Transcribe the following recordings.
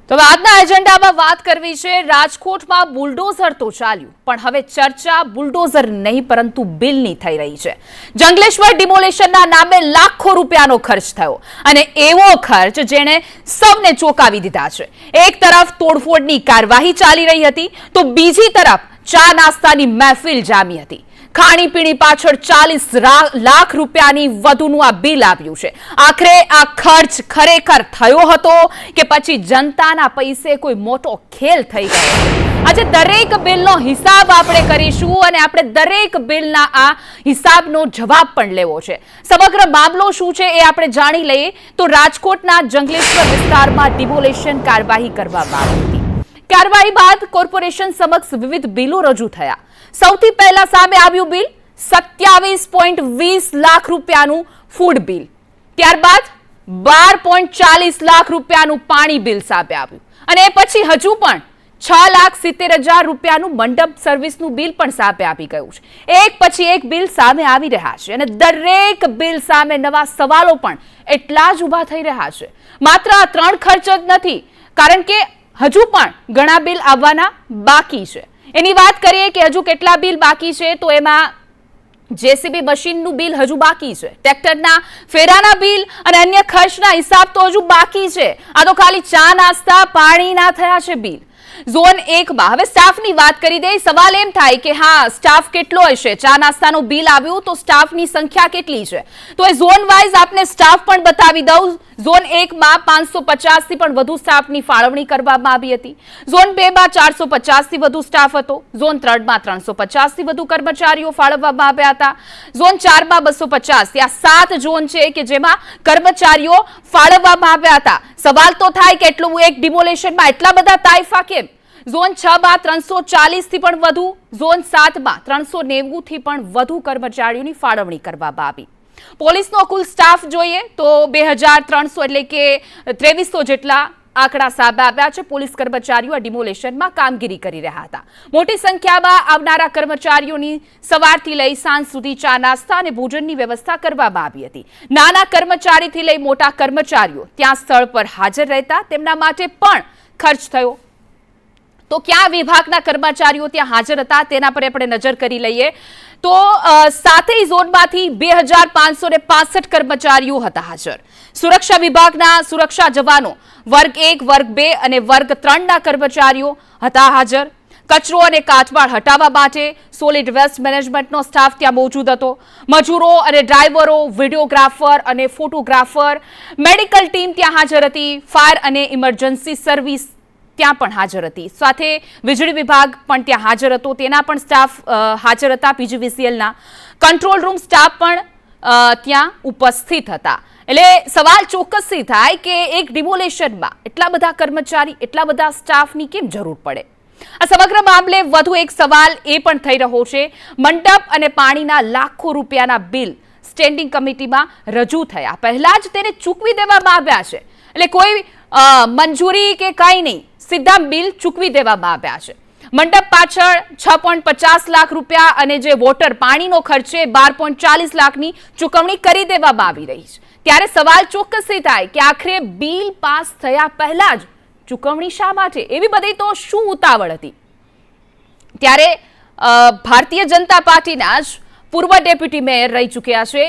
તો આજના એજન્ડામાં વાત કરવી છે રાજકોટમાં બુલડોઝર તો ચાલ્યું પણ હવે ચર્ચા બુલડોઝર નહીં પરંતુ બિલની થઈ રહી છે। જંગલેશ્વર ડિમોલેશનના નામે લાખો રૂપિયાનો ખર્ચ થયો અને એવો ખર્ચ જેણે સૌને ચોંકાવી દીધા છે। એક તરફ તોડફોડની કાર્યવાહી ચાલી રહી હતી તો બીજી તરફ ચા નાસ્તાની મહેફિલ જામી હતી। ખાણીપીણી પાછળ 40 લાખ રૂપિયાની વધુનું આ બિલ આવ્યું છે। આખરે આ ખર્ચ ખરેખર થયો હતો કે પછી જનતાના પૈસે કોઈ મોટો ખેલ થઈ ગયો? આજે દરેક બિલનો હિસાબ આપણે કરીશું અને આપણે દરેક બિલના આ હિસાબનો જવાબ પણ લેવો છે। સમગ્ર મામલો શું છે એ આપણે જાણી લઈએ તો રાજકોટના જંગલેશ્વર વિસ્તારમાં ડિમોલેશન કાર્યવાહી કરવામાં આવી હતી। કાર્યવાહી બાદ કોર્પોરેશન સમક્ષ વિવિધ બિલો રજૂ થયા। સૌથી પહેલા સામે આવ્યું બિલ 27.20 લાખ રૂપિયાનું ફૂડ બિલ, ત્યારબાદ 12.40 લાખ રૂપિયાનું પાણી બિલ સામે આવ્યું અને એ પછી હજુ પણ 6,70,000 રૂપિયાનું મંડપ સર્વિસનું બિલ પણ સામે આવી ગયું છે। એક પછી એક બિલ સામે આવી રહ્યા છે અને દરેક બિલ સામે નવા સવાલો પણ એટલા જ ઊભા થઈ રહ્યા છે। માત્ર આ 3 ખર્ચ જ નથી, કારણ કે હજુ પણ ઘણા બિલ આવવાના બાકી છે। એની વાત કરીએ કે હજુ કેટલા બિલ બાકી છે તો એમાં જેસીબી મશીનનું બિલ હજુ બાકી છે, ટ્રેક્ટરના ફેરાના બિલ અને અન્ય ખર્ચના હિસાબ તો હજુ બાકી છે। આ તો ખાલી ચા નાસ્તા પાણીના થયા છે બિલ। ઝોન 1 માં હવે સ્ટાફની વાત કરી દે। સવાલ એમ થાય કે હા, સ્ટાફ કેટલો હશે? ચા નાસ્તાનું બિલ આવ્યું તો સ્ટાફની સંખ્યા કેટલી છે? તો એ ઝોન વાઇઝ આપને સ્ટાફ પણ બતાવી દઉં। ઝોન 1 માં 550 થી પણ વધુ સ્ટાફની ફાળવણી કરવામાં આવી હતી। ઝોન 2 માં 450 થી વધુ સ્ટાફ હતો। ઝોન 3 માં 350 થી વધુ કર્મચારીઓ ફાળવવામાં આવ્યા હતા। ઝોન 4 માં 250 આ 7 ઝોન છે કે જેમાં કર્મચારીઓ ફાળવવામાં આવ્યા હતા। સવાલ તો થાય કે એટલું એક ડિમોલેશનમાં એટલા બધા તાઇફા કેમ? ઝોન 6 માં 340 થી પણ વધુ, ઝોન 7 માં 390 થી પણ વધુ કર્મચારીઓની ફાળવણી કરવામાં આવી। પોલીસનો કુલ સ્ટાફ જોઈએ તો 2300 એટલે કે 2300 જેટલા આંકડા સામે આવ્યા છે। પોલીસ કર્મચારીઓ આ ડિમોલેશનમાં કામગીરી કરી રહ્યા હતા। મોટી સંખ્યામાં આવનારા કર્મચારીઓની સવારથી લઈ સાંજ સુધી ચા નાસ્તા અને ભોજનની વ્યવસ્થા કરવામાં આવી હતી। નાના કર્મચારીથી લઈ મોટા કર્મચારીઓ ત્યાં સ્થળ પર હાજર રહેતા તેમના માટે પણ ખર્ચ થયો। તો કયા વિભાગના કર્મચારીઓ ત્યાં હાજર હતા તેના પર આપણે નજર કરી લઈએ તો સાતેય ઝોનમાંથી 2565 કર્મચારીઓ હતા હાજર। સુરક્ષા વિભાગના સુરક્ષા જવાનો, વર્ગ 1, વર્ગ 2 અને વર્ગ 3 ના કર્મચારીઓ હતા હાજર। કચરો અને કાચબાળ હટાવવા માટે સોલિડ વેસ્ટ મેનેજમેન્ટનો સ્ટાફ ત્યાં મોજૂદ હતો। મજૂરો અને ડ્રાઈવરો, વિડીયોગ્રાફર અને ફોટોગ્રાફર, મેડિકલ ટીમ ત્યાં હાજર હતી। ફાયર અને ઇમરજન્સી સર્વિસ ત્યાં પણ હાજર હતી। સાથે વીજળી વિભાગ પણ ત્યાં હાજર હતો, તેના પણ સ્ટાફ હાજર હતા। પીજીવીસીએલના કંટ્રોલ રૂમ સ્ટાફ પણ ત્યાં ઉપસ્થિત હતા। એટલે સવાલ ચોક્કસથી થાય કે એક ડિમોલેશનમાં એટલા બધા કર્મચારી, એટલા બધા સ્ટાફની કેમ જરૂર પડે? આ સમગ્ર મામલે વધુ એક સવાલ એ પણ થઈ રહ્યો છે। મંડપ અને પાણીના લાખો રૂપિયાના બિલ સ્ટેન્ડિંગ કમિટીમાં રજૂ થયા પહેલા જ તેને ચૂકવી દેવામાં આવ્યા છે। એટલે કોઈ મંજૂરી કે કંઈ નહીં, સીધા બિલ ચૂકવી દેવામાં આવ્યા છે। મંડપ પાછળ 6.50 લાખ રૂપિયા અને જે વોટર પાણીનો ખર્ચ છે 12.40 લાખની ચૂકવણી કરી દેવામાં આવી રહી છે। ત્યારે સવાલ ચોક્કસથી થાય કે આખરે બિલ પાસ થયા પહેલા જ ચૂકવણી શા માટે? એવી બધી તો શું ઉતાવળ હતી? ત્યારે ભારતીય જનતા પાર્ટીના જ પૂર્વ ડેપ્યુટી મેયર રહી ચૂક્યા છે,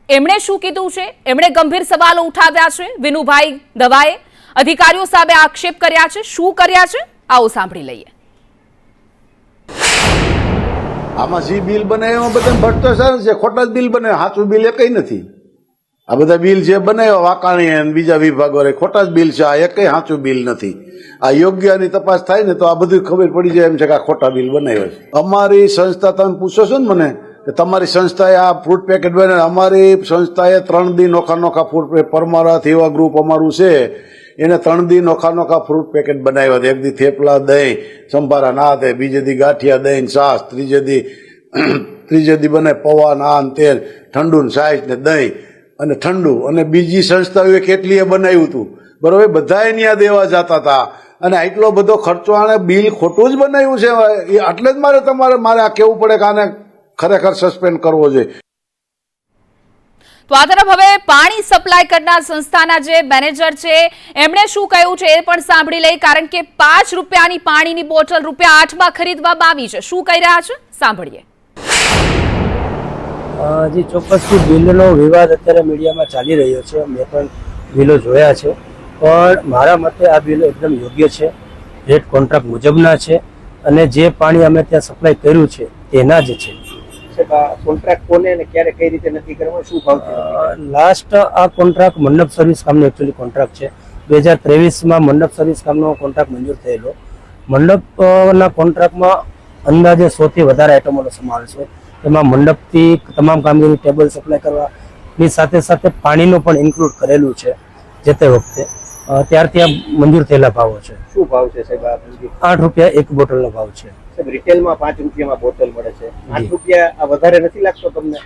એમણે શું કીધું છે? એમણે ગંભીર સવાલો ઉઠાવ્યા છે। વિનુભાઈ દવાએ અધિકારીઓ સામે આક્ષેપ કર્યા છે। શું કર્યા છે આવો સાંભળી લઈએ। આમાં જે બિલ બને એમાં બધા ભ્રષ્ટાચાર છે, ખોટા જ બિલ બને, સાચું બિલ એકઈ નથી। આ બધા બિલ જે બનાવ્યા વાકાણી અને બીજા વિભાગો ખોટા જ બિલ છે, આ એકઈ સાચું બિલ નથી। આ યોગ્યની તપાસ થાય ને તો આ બધું ખબર પડી જાય એમ છે કે આ ખોટા બિલ બનાવ્યા છે। અમારી સંસ્થા, તમે પૂછો છો ને મને કે તમારી સંસ્થાએ આ ફૂડ પેકેટ બનાવ્યા, અમારી સંસ્થાએ 3 દી નોખા ફૂડ પેકેટ, પરમારા સેવા ગ્રુપ અમારું છે, એને 3 દી નોખા ફ્રૂટ પેકેટ બનાવ્યા હતા। એક દી થેપલા, દહીં, સંભારા, નાતે, બીજે દી ગાંઠિયા, દહીં, છાશ, ત્રીજે દી બને પૌવા, નાન, તેલ, ઠંડુ ને છાશ ને દહીં અને ઠંડુ, અને બીજી સંસ્થાઓએ કેટલીય બનાવ્યું હતું, બરોબર? બધાએ ત્યાં દેવા જતા હતા અને આટલો બધો ખર્ચો, આને બિલ ખોટું જ બનાવ્યું છે। એટલે જ મારે આ કહેવું પડે કે આને ખરેખર સસ્પેન્ડ કરવો જોઈએ। તો આ તરફ હવે પાણી સપ્લાય કરનાર સંસ્થાના જે મેનેજર છે એમણે શું કહ્યું છે એ પણ સાંભળી લઈ, કારણ કે 5 રૂપિયાની પાણીની બોટલ ₹8 ખરીદવામાં આવી છે. શું કહી રહ્યા છે સાંભળીએ. જી ચોક્કસથી બિલનો વિવાદ અત્યારે મીડિયામાં ચાલી રહ્યો છે. મેં પણ બિલો જોયા છે, પણ મારા મતે આ બિલ એકદમ યોગ્ય છે, રેટ કોન્ટ્રાક્ટ મુજબના છે અને જે પાણી અમે ત્યાં સપ્લાય કર્યું છે તેના જ છે. કોન્ટ્રાક્ટ કોને અને ક્યારે કઈ રીતે નક્કી કરવો, શું ભાવ લાસ્ટ આ કોન્ટ્રાક્ટ મંડપ સર્વિસ કામનો એકચ્યુઅલી કોન્ટ્રાક્ટ છે. 2023માં મંડપ સર્વિસ કામનો કોન્ટ્રાક્ટ મંજૂર થયેલો. મંડપના કોન્ટ્રાક્ટમાં અંદાજે 100 થી વધારે આઇટમોનો સમાવેશ હોય. એમાં મંડપથી તમામ કામગીરી ટેબલ સપ્લાય કરવાની સાથે સાથે પાણીનો પણ ઇન્ક્લુડ કરેલું છે. જે તે વખતે ત્યારથી આ મંજૂર થયેલા ભાવો છે. શું ભાવ છે સાહેબ? ₹8 એક બોટલનો ભાવ છે. સાહેબ રિટેલમાં 5 રૂપિયામાં બોટલ મળે છે, 8 રૂપિયા આ વધારે નથી લાગતો તમને?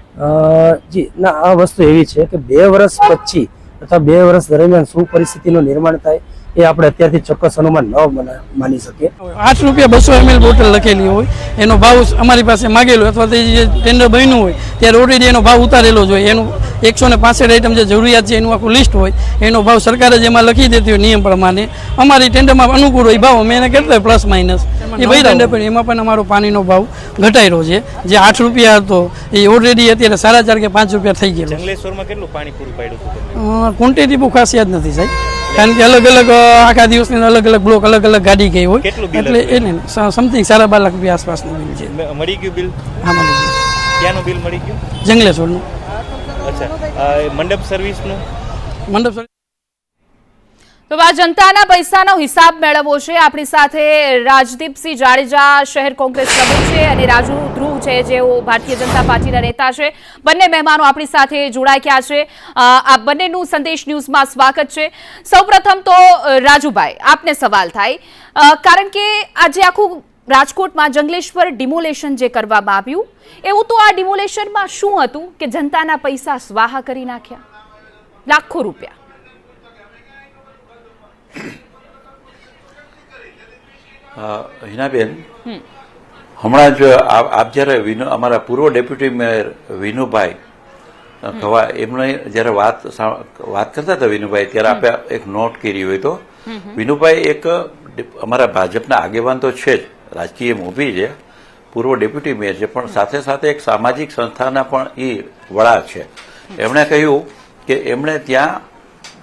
જી ના, આ વસ્તુ એવી છે કે 2 વર્ષ પછી અથવા 2 વર્ષ દરમિયાન શું પરિસ્થિતિનું નિર્માણ થાય એ આપણે અત્યારથી ચોક્કસ અનુમાન ન માની શકીએ. ₹8 200 ml બોટલ લખેલી હોય, એનો ભાવ અમારી પાસે માગેલો અથવા તો જે ટેન્ડર બન્યું હોય ત્યારે ઓલરેડી એનો ભાવ ઉતારેલો જ હોય. એનું 165 આઈટમ જે જરૂરિયાત છે એનું આખું લિસ્ટ હોય, એનો ભાવ સરકારે જ એમાં લખી દેતી હોય નિયમ પ્રમાણે. અમારી ટેન્ડરમાં અનુકૂળ હોય ભાવ અમે એને કેટલો પ્લસ માઇનસ એ ભાઈ ટેન્ડર પણ એમાં પણ અમારો પાણીનો ભાવ ઘટાડ્યો છે. જે ₹8 હતો એ ઓલરેડી અત્યારે 4.5 કે ₹5 થઈ ગયેલો. જંગલેશ્વરમાં કેટલું પાણી પૂરું પાડ્યું? ક્વોન્ટિટી બહુ ખાસ યાદ નથી સાહેબ, કારણ કે અલગ અલગ આખા દિવસની અલગ અલગ બ્લોક અલગ અલગ ગાડી ગઈ હોય. કેટલું બિલ એટલે એને સમથિંગ ₹12.5 લાખ આસપાસનું બિલ છે. મળી ગયું બિલ? હા, મળી ગયું. ક્યાંનું બિલ મળી ગયું? જંગલેશ્વરનું. અચ્છા, મંડપ સર્વિસનું? મંડપ સર્વિસ. તો આ જનતાના પૈસાનો હિસાબ મેળવવો છે. આપણી સાથે રાજદીપસિંહ જાડેજા શહેર કોંગ્રેસ પ્રમુખ છે અને રાજુ ધ્રુવ છે જેઓ ભારતીય જનતા પાર્ટીના નેતા છે. બંને મહેમાનો આપણી સાથે જોડાયા છે. આ બંનેનું સંદેશ ન્યૂઝમાં સ્વાગત છે. સૌપ્રથમ તો રાજુભાઈ આપને સવાલ થાય, કારણ કે આજે આખું રાજકોટમાં જંગલેશ્વર ડિમોલેશન જે કરવામાં આવ્યું, એવું તો આ ડિમોલેશનમાં શું હતું કે જનતાના પૈસા સ્વાહા કરી નાખ્યા, લાખો રૂપિયા? હિનાબેન, હમણાં જ આપ જ્યારે અમારા પૂર્વ ડેપ્યુટી મેયર વિનુભાઈ ખવા એમને જ્યારે વાત કરતા હતા વિનુભાઈ, ત્યારે આપણે એક નોટ કરી હોય તો વિનુભાઈ એક અમારા ભાજપના આગેવાન તો છે જ, રાજકીય મોભી છે, પૂર્વ ડેપ્યુટી મેયર છે, પણ સાથે સાથે એક સામાજિક સંસ્થાના પણ એ વડા છે. એમણે કહ્યું કે એમણે ત્યાં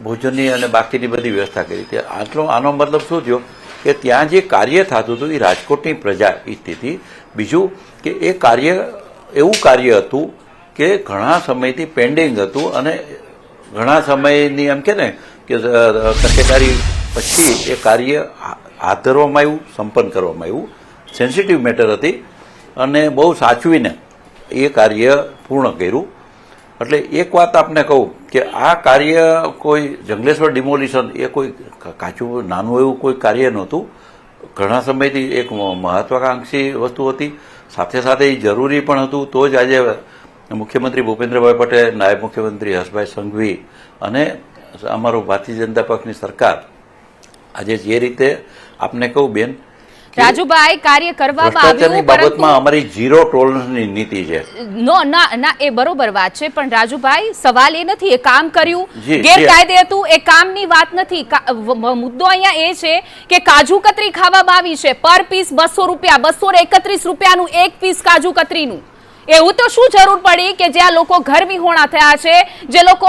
ભોજનની અને બાકીની બધી વ્યવસ્થા કરી. આનો મતલબ શું થયો કે ત્યાં જે કાર્ય થતું હતું એ રાજકોટની પ્રજા ઈચ્છતી હતી. બીજું કે એ કાર્ય એવું કાર્ય હતું કે ઘણા સમયથી પેન્ડિંગ હતું અને ઘણા સમયની એમ કે ને કે તકેદારી પછી એ કાર્ય હાથ ધરવામાં આવ્યું, સંપન્ન કરવામાં આવ્યું. સેન્સિટિવ મેટર હતી અને બહુ સાચવીને એ કાર્ય પૂર્ણ કર્યું. એટલે એક વાત આપને કહું કે આ કાર્ય કોઈ જંગલેશ્વર ડિમોલિશન એ કોઈ કાચું નાનું એવું કોઈ કાર્ય નહોતું. ઘણા સમયથી એક મહત્વાકાંક્ષી વસ્તુ હતી, સાથે સાથે એ જરૂરી પણ હતું. તો જ આજે મુખ્યમંત્રી ભૂપેન્દ્રભાઈ પટેલ, નાયબ મુખ્યમંત્રી હર્ષભાઈ સંઘવી અને અમારું ભારતીય જનતા પક્ષની સરકાર આજે જે રીતે આપને કહું બેન, રાજુભાઈ કાર્ય કરવામાં આવ્યું બાબતમાં અમારી ઝીરો ટોલરન્સની નીતિ છે. ના એ બરોબર વાત છે, પણ રાજુભાઈ સવાલ એ નથી એ કામ કર્યું ગેરકાયદે હતું એ કામની વાત નથી. મુદ્દો અહીંયા એ છે કે કાજુ કતરી ખાવામાં આવી છે, પર પીસ ₹200, ₹231 એક પીસ કાજુ કતરીનું. એવું તો શું જરૂર પડી કે જ્યાં લોકો ઘર વિહોણા થયા છે, જે લોકો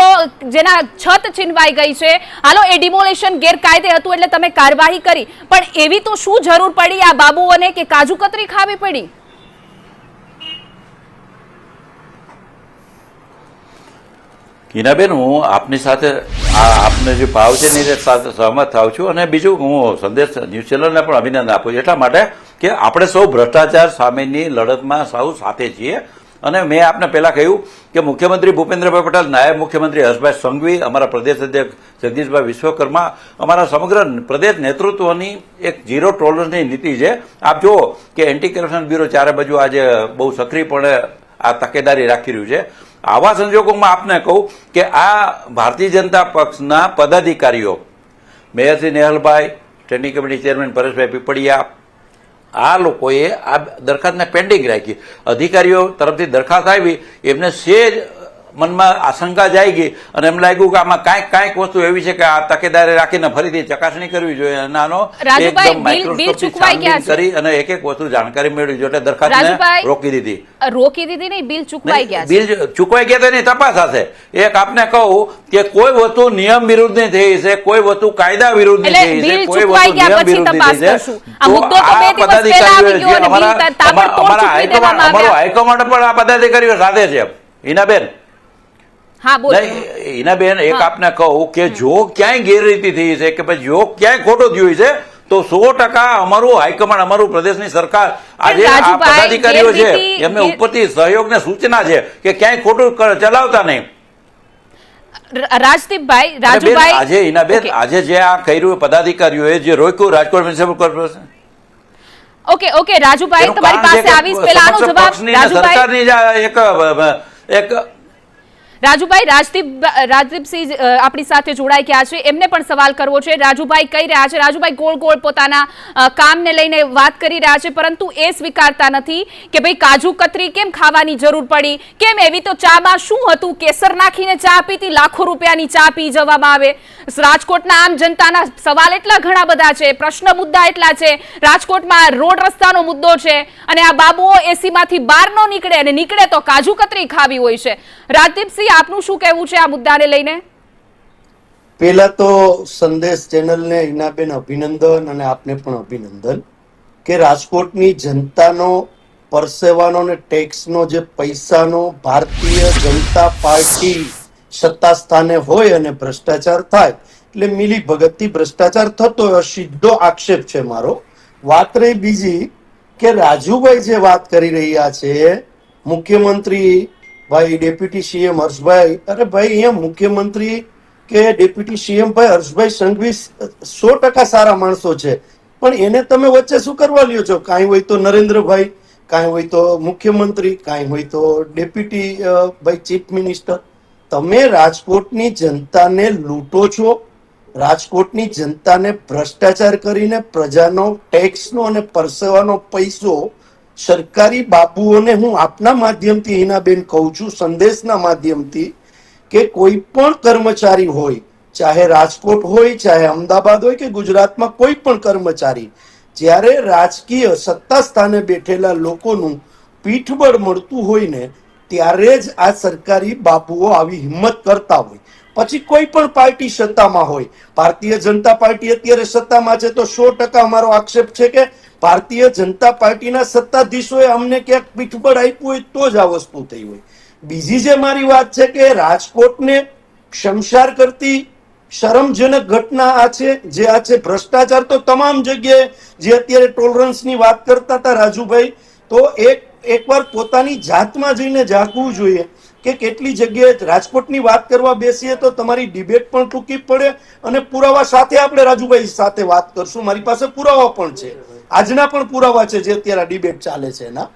જેના છત છીનવાઈ ગઈ છે, હાલો એ ડિમોલેશન ગેરકાયદે હતું એટલે તમે કાર્યવાહી કરી, પણ એવી તો શું જરૂર પડી આ બાબુઓને કે કાજુ કતરી ખાવી પડી? હિનાબેન, હું આપની સાથે આપને જે ભાવ છે એની સાથે સહમત થાઉં છું. અને બીજું હું સંદેશ ન્યૂઝ ચેનલને પણ અભિનંદન આપું છું એટલા માટે કે આપણે સૌ ભ્રષ્ટાચાર સામેની લડતમાં સૌ સાથે છીએ. અને મેં આપને પહેલા કહ્યું કે મુખ્યમંત્રી ભૂપેન્દ્રભાઈ પટેલ, નાયબ મુખ્યમંત્રી હર્ષભાઈ સંઘવી, અમારા પ્રદેશ અધ્યક્ષ જગદીશભાઈ વિશ્વકર્મા, અમારા સમગ્ર પ્રદેશ નેતૃત્વની એક ઝીરો ટોલરન્સની નીતિ છે. આપ જુઓ કે એન્ટી કરપ્શન બ્યુરો ચારે બાજુ આજે બહુ સક્રિયપણે આ તકેદારી રાખી રહ્યું છે. આવા સંજોગોમાં આપને કહું કે આ ભારતીય જનતા પક્ષના પદાધિકારીઓ, mayor Shri Nehalbhai, standing committee chairman Pareshbhai Pipaliya, આ લોકોએ આ દરખાસ્તને પેન્ડિંગ રાખી. અધિકારીઓ તરફથી દરખાસ્ત આવી, એમને સેજ મનમાં આશંકા જાગી અને એમ લાગ્યું કે આમાં કાંઈક વસ્તુ એવી છે કે આ તકેદારી રાખીને ફરીથી ચકાસણી કરવી જોઈએ અને આનો રાજુભાઈ, એકદમ બિલ માઇક્રોસ્કોપથી ચૂકવાઈ ગયા છાનબીન છે. કરી અને એક વસ્તુ જાણકારી મેળવી જોઈએ એટલે દરખાસ્તને રાજુભાઈ, રોકી દીધી. રોકી દીધી નહીં, બિલ ચૂકવાઈ ગયા છે. બિલ ચૂકવાઈ ગયા તો એની તપાસ હશે. એક આપને કહું કે કોઈ વસ્તુ નિયમ વિરુદ્ધની થઈ છે, કોઈ વસ્તુ કાયદા વિરુદ્ધની એટલે થઈ છે, બિલ કોઈ ચૂકવાઈ વસ્તુ ગયા નિયમ પછી વિરુદ્ધની તપાસ થઈ છે. કરશું. આ મુદ્દો તો બે દિવસ પહેલા આવી ગયો અને બિલ તાબડતોડ ચૂકવી દેવામાં અમારો આવ્યા. હાઈકમાન્ડ પણ આ પદાધિકારીઓ સાથે છે. હિનાબેન, હા, બોલો. નહીં, હિનાબેન, એક આપને કહું કે જો ક્યાંય ગેરરીતિ થઈ છે કે પછી જો ક્યાંય ખોટું થયું છે તો 100% અમારું હાઈકમાન્ડ, અમારું પ્રદેશની સરકાર, આજે આ રાજુભાઈ, પદાધિકારીઓ છે ગેરરીતિ- એમને ઉપરથી સહયોગ ને સૂચના છે કે ક્યાંય ખોટું ચલાવતા નહીં. રાજદીપભાઈ, અને બેન, રાજુભાઈ, આજે હિનાબેન, ઓકે. આજે જે આ કર્યું પદાધિકારીઓએ જે રોક્યું Rajkot municipal corporation, okay Rajubhai, એનું તમારી કારણ છે પાસે કે આવીશ પહેલા આનો સમગ્ર જવાબ. પક્ષની અને રાજુભાઈ, સરકારની જ આ એક રાજુભાઈ, રાજદીપસિંહ આપણી સાથે જોડાઈ ગયા છે, એમને પણ સવાલ કરવો છે. રાજુભાઈ કહી રહ્યા છે, રાજુભાઈ ગોળ પોતાના કામને લઈને વાત કરી રહ્યા છે, પરંતુ એ સ્વીકારતા નથી કે ભાઈ કાજુ કતરી કેમ ખાવાની જરૂર પડી, કેમ એવી તો ચામાં શું હતું, કેસર નાખીને ચા પીતી, લાખો રૂપિયાની ચા પી જવામાં આવે. રાજકોટના આમ જનતાના સવાલ એટલા ઘણા બધા છે, પ્રશ્ન મુદ્દા એટલા છે. રાજકોટમાં રોડ રસ્તાનો મુદ્દો છે અને આ બાબુઓ એસીમાંથી બહાર ન નીકળે અને નીકળે તો કાજુ કતરી ખાવી હોય છે. રાજદીપસિંહ, આપનું શું કહેવું છે આ મુદ્દાને લઈને? પહેલા તો સંદેશ ચેનલને હિનાબેન અભિનંદન અને આપને પણ અભિનંદન કે રાજકોટની જનતાનો પરસેવાનો ને ટેક્સનો જે પૈસાનો ભારતીય જનતા પાર્ટી સત્તા સ્થાને હોય અને ભ્રષ્ટાચાર થાય એટલે મિલી ભગતથી ભ્રષ્ટાચાર થતો હોય, સીધો આક્ષેપ છે મારો. વાત રહી બીજી કે રાજુભાઈ જે વાત કરી રહ્યા છે, મુખ્યમંત્રી ભાઈ ડેપ્યુટી સીએમ હર્ષભાઈ, અરે ભાઈ અહીંયા મુખ્યમંત્રી કે ડેપ્યુટી સીએમ ભાઈ હર્ષભાઈ સંઘવી 100% સારા માણસો છે, પણ એને તમે વચ્ચે શું કરવા લ્યો છો? કાંઈ હોય તો નરેન્દ્રભાઈ, કાંઈ હોય તો મુખ્યમંત્રી, કાંઈ હોય તો ડેપ્યુટી ભાઈ ચીફ મિનિસ્ટર. તમે રાજકોટની જનતાને લૂંટો છો, રાજકોટની જનતાને ભ્રષ્ટાચાર કરીને પ્રજાનો ટેક્સનો અને પરસેવાનો પૈસો સરકારી બાબુઓને હું આપના માધ્યમથી હિનાબેન કહું છું, સંદેશના માધ્યમથી, કે કોઈ પણ કર્મચારી હોય, ચાહે રાજકોટ હોય, ચાહે અમદાવાદ હોય કે ગુજરાતમાં કોઈ પણ કર્મચારી, જ્યારે રાજકીય સત્તા સ્થાને બેઠેલા લોકોનું પીઠબળ મળતું હોય ને ત્યારે જ આ સરકારી બાબુઓ આવી હિંમત કરતા હોય. પછી કોઈ પણ પાર્ટી સત્તામાં હોય, ભારતીય જનતા પાર્ટી અત્યારે સત્તામાં છે તો 100% અમારો આક્ષેપ છે કે ભારતીય જનતા પાર્ટીના સત્તાધીશોએ અમને ક્યાંક પીઠબળ આપ્યું હોય તો જ આ વસ્તુ થઈ હોય. બીજી જે મારી વાત છે કે રાજકોટને શમશાર કરતી શરમજનક ઘટના આ છે, જે આ છે ભ્રષ્ટાચાર તો તમામ જગ્યાએ, જે અત્યારે ટોલરન્સની વાત કરતા હતા રાજુભાઈ, તો એકવાર પોતાની જાતમાં જઈને ઝાંકવું જોઈએ કે કેટલી જગ્યાએ રાજકોટની વાત કરવા બેસીએ તો તમારી ડિબેટ પણ ટૂંકી પડે અને પુરાવા સાથે આપણે રાજુભાઈ સાથે વાત કરશું. મારી પાસે પુરાવા પણ છે, આજના પણ પુરાવા છે જે અત્યારે ડિબેટ ચાલે છે એના.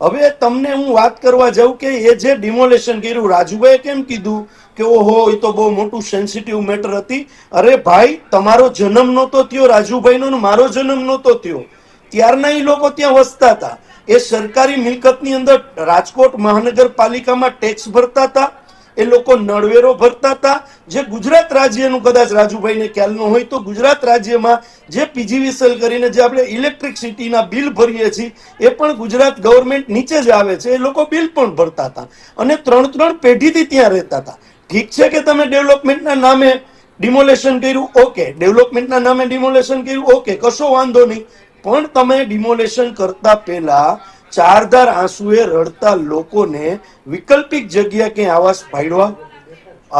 હવે તમને હું વાત કરવા જાઉં કે એ જે ડિમોલેશન કર્યું, રાજુભાઈએ કેમ કીધું કે ઓહો એ તો બહુ મોટું સેન્સિટિવ મેટર હતી. અરે ભાઈ, તમારો જન્મ નહોતો થયો રાજુભાઈનો ને મારો જન્મ નહોતો થયો, ત્યારના એ લોકો ત્યાં વસતા હતા. એ સરકારી મિલકતની અંદર રાજકોટ મહાનગરપાલિકામાં ટેક્સ ભરતા હતા, એ લોકો નળવેરો ભરતા હતા. જે ગુજરાત રાજ્યનું કદાચ રાજુભાઈને ખ્યાલ ન હોય તો ગુજરાત રાજ્યમાં જે પીજીવીસીએલ કરીને જે આપણે ઇલેક્ટ્રિસિટીના બિલ ભરીએ છીએ એ પણ ગુજરાત ગવર્મેન્ટ નીચે જ આવે છે. એ લોકો બિલ પણ ભરતા હતા અને 3 પેઢીથી ત્યાં રહેતા હતા. ઠીક છે કે તમે ડેવલપમેન્ટના નામે ડિમોલેશન કર્યું, ઓકે, ડેવલપમેન્ટના નામે ડિમોલેશન કર્યું, ઓકે, કશો વાંધો નહીં, પણ તમે ડિમોલેશન કરતા પહેલા ચારધાર આંસુએ રડતા લોકોને વૈકલ્પિક જગ્યા ક્યાં આવાસ ફાળવા?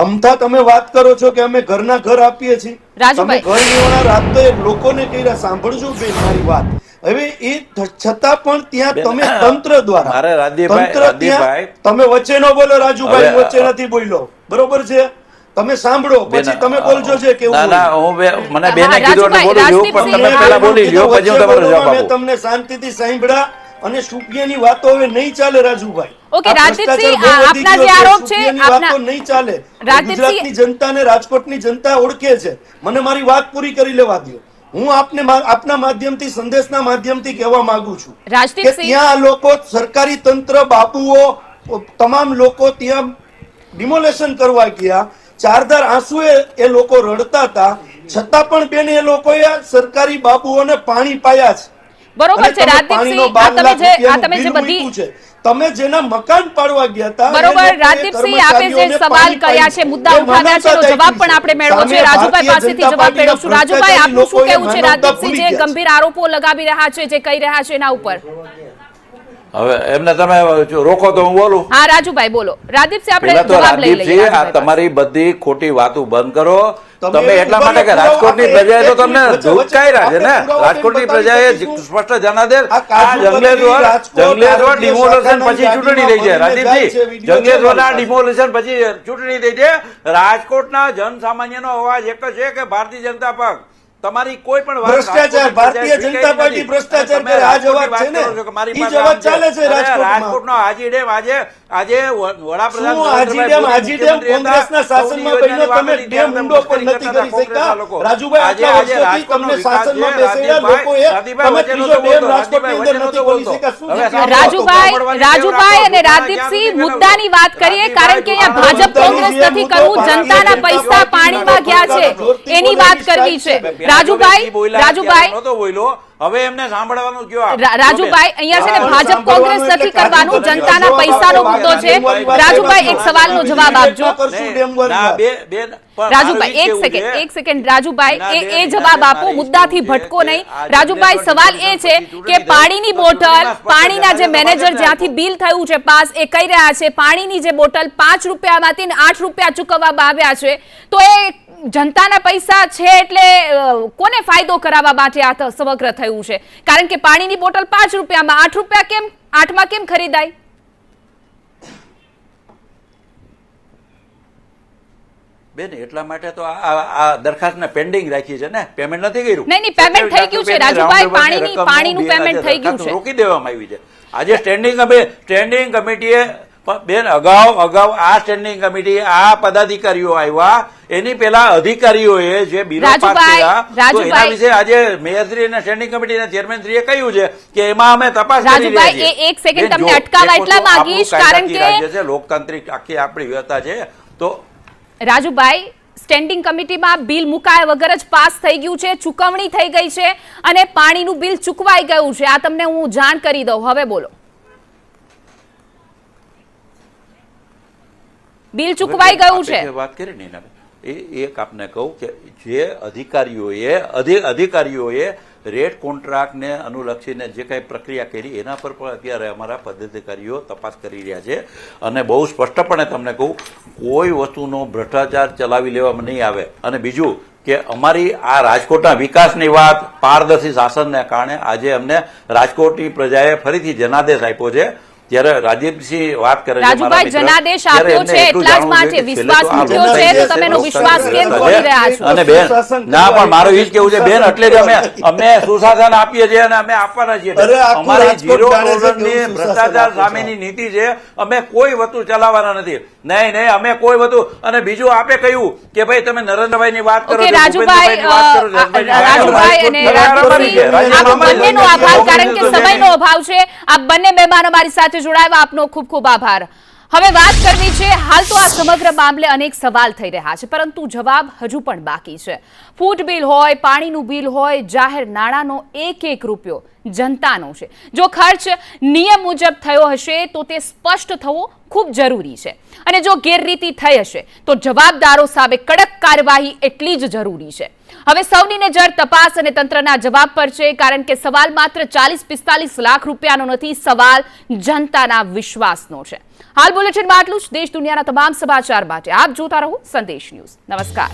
અમથા તમે વાત કરો છો કે અમે ઘરના ઘર આપીએ છીએ, તમે ઘર લેવાના રાતે લોકોને કર્યા. સાંભળજો બેન મારી વાત. હવે એ છતાં પણ ત્યાં તમે તંત્ર દ્વારા, તંત્ર ત્યાં, તમે વચ્ચે ન બોલો રાજુભાઈ, વચ્ચે નથી બોલ્યો, બરોબર છે? તમે સાંભળો પછી તમે બોલજો છે કે મને બેને કીધું એટલે બોલું છું, પણ તમે પહેલા બોલી લ્યો પછી હું તમારો જવાબ આપું. મેં તમને શાંતિથી સાંભળ્યા અને સુપિયાની વાતો હવે નહીં ચાલે રાજુભાઈ. ઓકે રાજદીપસિંહ, આપના જે આરોપ છે વાતો નહીં ચાલે. ગુજરાતની જનતાને રાજકોટની જનતા ઓળખે છે. મને મારી વાત પૂરી કરી લેવા દો. હું આપના માધ્યમથી, સંદેશના માધ્યમથી કહેવા માંગુ છું કે ત્યાં લોકો, સરકારી તંત્ર, બાબુઓ, તમામ લોકો ત્યાં ડિમોલેશન કરવા ગયા, ચારધાર આંસુએ એ લોકો રડતા હતા, છતાં પણ બેન એ લોકોએ સરકારી બાબુઓને પાણી પાયા છે. બરોબર છે અને તમે પાણીનો રાજદીપસિંહ, 12 તમે જે લાખ બધી રૂપિયાનું બિલ મૂક્યું છે. તમે જેના મકાન પાડવા ગયા હતા, બરોબર રાજદીપસિંહ, આપે જે સવાલ કર્યા છે, મુદ્દા ઉઠાવ્યા છે, એનો જવાબ પણ આપણે મેળવો છે. રાજુભાઈ પાસેથી જવાબ મેળવશું. રાજુભાઈ, આપનું શું કહેવું છે રાજદીપસિંહ જે ગંભીર આરોપો લગાવી રહ્યા છે, જે કહી રહ્યા છે એના ઉપર? હવે એમને તમે રોકો તો હું બોલું. હા રાજુભાઈ બોલો. રાજદીપસિંહ, આપણે પહેલા તો જવાબ લઈ લઈએ. રાજદીપસિંહ, આ તમારી બધી ખોટી વાતો બંધ કરો. તમે એટલા માટે કે રાજકોટની પ્રજાએ તો તમને ધુકાયરા છે ને. રાજકોટની પ્રજાએ સ્પષ્ટ જનાદેશ આ જંગલેશ્વર ડિમોલેશન પછી ચૂંટણી થઈ છે. રાજદીપસિંહ, જંગલેશ્વરના ડિમોલેશન પછી ચૂંટણી થઈ છે. રાજકોટના જનસામાન્યનો અવાજ એક જ છે કે ભારતીય જનતા પક્ષ તમારી કોઈ પણ વાત ભ્રષ્ટાચાર, ભારતીય જનતા પાર્ટી ભ્રષ્ટાચાર કરે, આ જ અવાજ છે ને. ઈ જ અવાજ ચાલે છે રાજકોટનો હાજી ડેમ આજે વડાપ્રધાન શું હાજી ડેમ કોંગ્રેસના શાસનમાં બન્યો? તમે ડેમ ઊંડો પણ નથી કરી શક્યા. રાજુભાઈ, આટલા વર્ષોથી તમને શાસનમાં બેસાડ્યા લોકોએ, તમે ત્રીજો ડેમ રાજકોટની અંદર નથી ખોલી શક્યા. રાજુભાઈ અને રાજદીપસિંહ, મુદ્દાની વાત કરીએ, કારણ કે અહીંયા ભાજપ કોંગ્રેસ નથી કરવું, જનતાના પૈસા પાણીમાં ગયા છે એની વાત કરવી છે. રાજુભાઈ, હવે એમને સાંભળવાનું કયો? રાજુભાઈ, અહીંયા છે ને ભાજપ કોંગ્રેસ નથી કરવાનું, જનતાના પૈસાનો મુદ્દો છે. રાજુભાઈ, એક સવાલનો જવાબ આપજો. રાજુભાઈ, એક સેકન્ડ રાજુભાઈ, એ જવાબ આપો, મુદ્દાથી ભટકો નહીં. રાજુભાઈ, સવાલ એ છે કે પાણીની બોટલ, પાણીના જે મેનેજર જ્યાંથી બિલ થયું છે પાસ, એ કહી રહ્યા છે પાણીની જે બોટલ 5 રૂપિયામાંથી 8 રૂપિયા ચૂકવવામાં આવ્યા છે. તો એ જનતાના પૈસા છે એટલે કોને ફાયદો કરાવવા માટે આ સમગ્ર થયું છે? કારણ કે પાણીની બોટલ 5 રૂપિયામાં 8 રૂપિયા કેમ 8માં કેમ ખરીદાય? બેન, એટલા માટે તો આ દરખાસ્તને પેન્ડિંગ રાખી છે ને, પેમેન્ટ નથી કર્યું. નહીં, પેમેન્ટ થઈ ગયું છે રાજુભાઈ, પાણીનું પેમેન્ટ થઈ ગયું છે, રોકી દેવામાં આવી છે. આજે સ્ટેન્ડિંગ કમિટીએ બેન અગાઉ આ સ્ટેન્ડિંગ કમિટી આ પદાધિકારીઓ આવ્યા, એની પેલા અધિકારીઓએ જે બિલો પાસ કર્યા, તો એના વિશે આજે મેયરશ્રી અને સ્ટેન્ડિંગ કમિટીના ચેરમેનશ્રીએ કહ્યું છે કે એમાં અમે તપાસ કરી રહ્યા છીએ. એક સેકન્ડ તમને અટકાવવા એટલા માંગીશ, કારણ કે લોકતાંત્રિક આખી આપણી વ્યવસ્થા છે. તો રાજુભાઈ, સ્ટેન્ડિંગ કમિટીમાં બિલ મુકાયા વગર જ પાસ થઈ ગયું છે, ચૂકવણી થઈ ગઈ છે અને પાણીનું બિલ ચૂકવાઈ ગયું છે. આ તમને હું જાણ કરી દઉં. હવે બોલો. બિલ ચૂકવાઈ ગયું છે. વાત કરી ને એક આપને કહું કે જે અધિકારીઓએ રેટ કોન્ટ્રાક્ટને અનુલક્ષીને જે કઈ પ્રક્રિયા કરી એના પર પણ અત્યારે અમારા પદાધિકારીઓ તપાસ કરી રહ્યા છે. અને બહુ સ્પષ્ટપણે તમને કહું, કોઈ વસ્તુનો ભ્રષ્ટાચાર ચલાવી લેવામાં નહીં આવે. અને બીજું કે અમારી આ રાજકોટના વિકાસની વાત, પારદર્શી શાસનને કારણે આજે અમને રાજકોટની પ્રજાએ ફરીથી જનાદેશ આપ્યો છે. ત્યારે રાજદીપસિંહ વાત કરે છે, રાજુભાઈ, જનાદેશ આપ્યો છે એટલા જ માટે વિશ્વાસ મૂક્યો છે, તો તમે એનો વિશ્વાસ કેમ તોડી રહ્યા છો? અને બેન, ના પણ મારું ઈ જ કેવું છે બેન, એટલે જ અમે સુશાસન આપીએ છીએ અને અમે આપવાના છીએ. અમારી 0 ટોલરન્સની ભ્રષ્ટાચાર સામેની નીતિ છે. અમે કોઈ વસ્તુ ચલાવવાના નથી. નહીં, અમે કોઈ વસ્તુ. અને બીજું આપે કહ્યું કે ભાઈ તમે નરેન્દ્રભાઈની વાત કરો, રાજુભાઈ અને રાજદીપસિંહ, બંનેનો આભાર, કારણ કે સમયનો અભાવ છે. આ બંને મહેમાન અમારી સાથે જોડાયા, આપનો ખૂબ ખૂબ આભાર. હવે વાત કરવી છે, હાલ તો આ સમગ્ર મામલે અનેક સવાલ થઈ રહ્યા છે, પરંતુ જવાબ હજુ પણ બાકી છે. ફૂડ બિલ હોય, પાણીનું બિલ હોય, જાહેર નાણાંનો એક રૂપિયો જનતાનો છે. જો ખર્ચ નિયમ મુજબ થયો હશે તો તે સ્પષ્ટ થવો ખૂબ જરૂરી છે, અને જો ગેરરીતિ થઈ હશે તો જવાબદારો સામે કડક કાર્યવાહી એટલી જ જરૂરી છે. હવે સૌની નજર તપાસ અને તંત્રના જવાબ પર છે, કારણ કે સવાલ માત્ર 40-45 લાખ રૂપિયાનો નથી, સવાલ જનતાના વિશ્વાસનો છે. હાલ બુલેટિનમાં આટલું જ. દેશ દુનિયાના તમામ સમાચાર માટે આપ જોતા રહો સંદેશ ન્યૂઝ. નમસ્કાર.